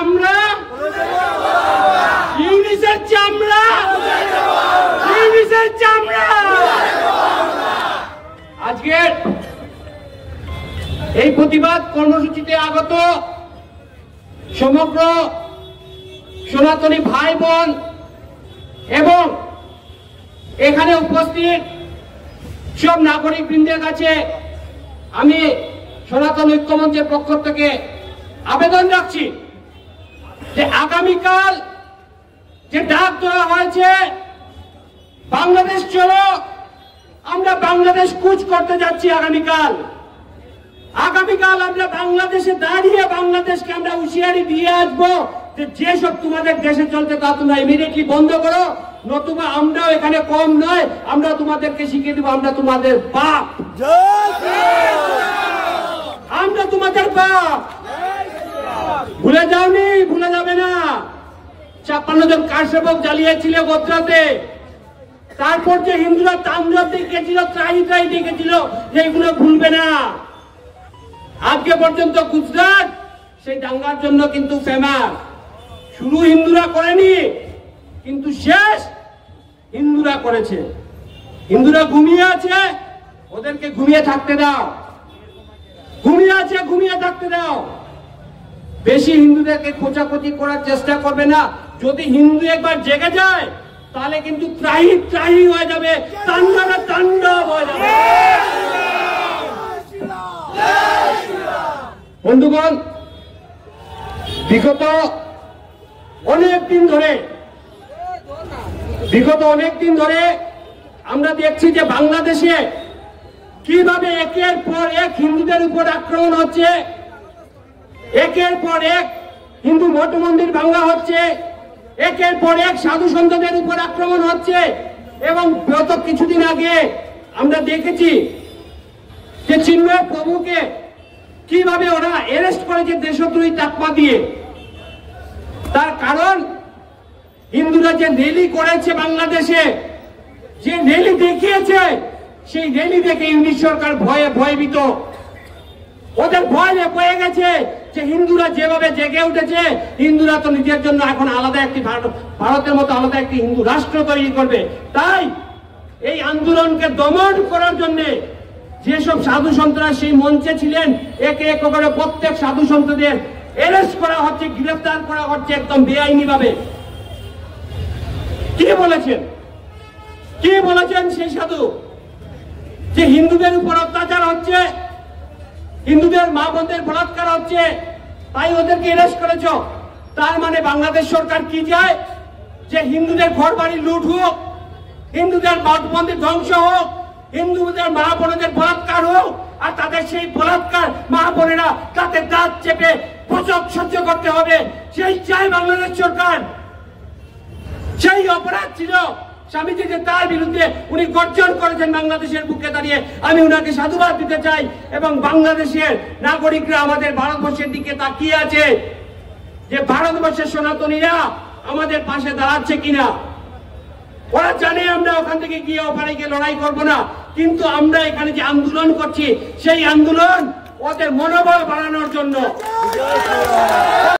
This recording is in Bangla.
চামড়া, ইংলিশের চামড়া, ইংলিশের চামড়া। আজকের এই প্রতিবাদ কর্মসূচিতে আগত সমগ্র সনাতনী ভাই বোন এবং এখানে উপস্থিত সব নাগরিক বৃন্দের কাছে আমি সনাতন ঐক্যমঞ্চের পক্ষ থেকে আবেদন রাখছি যে আগামীকাল যে ডাক দেওয়া হয়েছে বাংলাদেশ চলো, আমরা বাংলাদেশ কুচ করতে যাচ্ছি। আগামীকাল আমরা বাংলাদেশে দাঁড়িয়ে বাংলাদেশকে আমরা হুঁশিয়ারি দিয়ে আসবো যে যেসব তোমাদের দেশে চলছে তা তোমরা ইমিডিয়েটলি বন্ধ করো, নতুবা আমরাও এখানে কম নয়, আমরা তোমাদেরকে শিখিয়ে দেবো আমরা তোমাদের বাপ, আমরা তোমাদের বাপ। ভুলে যাওনি, ভুলে যাবে না। 56 জন কারসেবক জ্বালিয়েছিল গোত্রাতে, তারপর যে হিন্দুরা তাণ্ডব দেখেছিল, ত্রাহি দেখেছিল, এইগুলো ভুলবে না। আজকে পর্যন্ত গুজরাট সেই দাঙ্গার জন্য কিন্তু ফেমাস। শুরু হিন্দুরা করেনি, কিন্তু শেষ হিন্দুরা করেছে। হিন্দুরা ঘুমিয়ে আছে, ওদেরকে ঘুমিয়ে থাকতে দাও। ঘুমিয়ে আছে, ঘুমিয়ে থাকতে দাও। বেশি হিন্দুদেরকে খোঁচাখুচি করার চেষ্টা করবে না। যদি হিন্দু একবার জেগে যায় তাহলে কিন্তু ত্রাহি ত্রাহি হয়ে যাবে, তাণ্ডবে তাণ্ডব হয়ে যাবে। বন্ধুগণ, বিগত অনেক দিন ধরে আমরা দেখছি যে বাংলাদেশে কিভাবে একের পর এক হিন্দুদের উপর আক্রমণ হচ্ছে, একের পর এক হিন্দু মঠ মন্দির ভাঙা হচ্ছে, একের পর এক সাধু সন্তদের উপর আক্রমণ হচ্ছে। এবং গত কিছুদিন আগে আমরা দেখেছি যে চিন্ময় প্রভুকে কিভাবে ওরা অ্যারেস্ট করেছে দেশদ্রোহী তাকমা দিয়ে। তার কারণ হিন্দুরা যে র্যালি করেছে বাংলাদেশে, যে র্যালি দেখিয়েছে, সেই র্যালি দেখে ইংলিশ সরকার ভয়ভীত। ওদের ভয় পেয়ে গেছে যে হিন্দুরা যেভাবে জেগে উঠেছে, হিন্দুরা তো নিজের জন্য এখন আলাদা একটি ভারতের মতো আলাদা একটি হিন্দু রাষ্ট্র তৈরি করবে। তাই এই আন্দোলনকে দমন করার জন্য যেসব সাধু সন্তরা সেই মঞ্চে ছিলেন, একে এক করে প্রত্যেক সাধু সন্তদের অ্যারেস্ট করা হচ্ছে, গ্রেফতার করা হচ্ছে একদম বেআইনি ভাবে। কি বলেছেন সেই সাধু? যে হিন্দুদের উপর অত্যাচার হচ্ছে, হিন্দুদের মা বোনদের বলাৎকার হচ্ছে, তাই ওদেরকে অ্যারেস্ট করেছ। তার মানে বাংলাদেশ সরকার কি চায়? যে হিন্দুদের ঘর বাড়ি লুট হোক, হিন্দুদের মঠ মন্দির ধ্বংস হোক, হিন্দুদের মা বোনদের বলাৎকার হোক, আর তাদের সেই বলাৎকার মা বোনেরা তাতে দাঁত চেপে প্রসব সহ্য করতে হবে, সেই চাই বাংলাদেশ সরকার। সেই অপরাধ ছিল স্বামীজি যে তার বিরুদ্ধে উনি গর্জন করেছেন বাংলাদেশের বুকে দাঁড়িয়ে। আমি উনাকে সাধুবাদ দিতে চাই। এবং বাংলাদেশের নাগরিকরা আমাদের ভারতবর্ষের দিকে তাকিয়ে আছে যে ভারতবর্ষের সনাতনীরা আমাদের পাশে দাঁড়াচ্ছে কিনা। ওরা জানে আমরা ওখান থেকে গিয়ে ওখানে গিয়ে লড়াই করব না, কিন্তু আমরা এখানে যে আন্দোলন করছি সেই আন্দোলন ওদের মনোবল বাড়ানোর জন্য।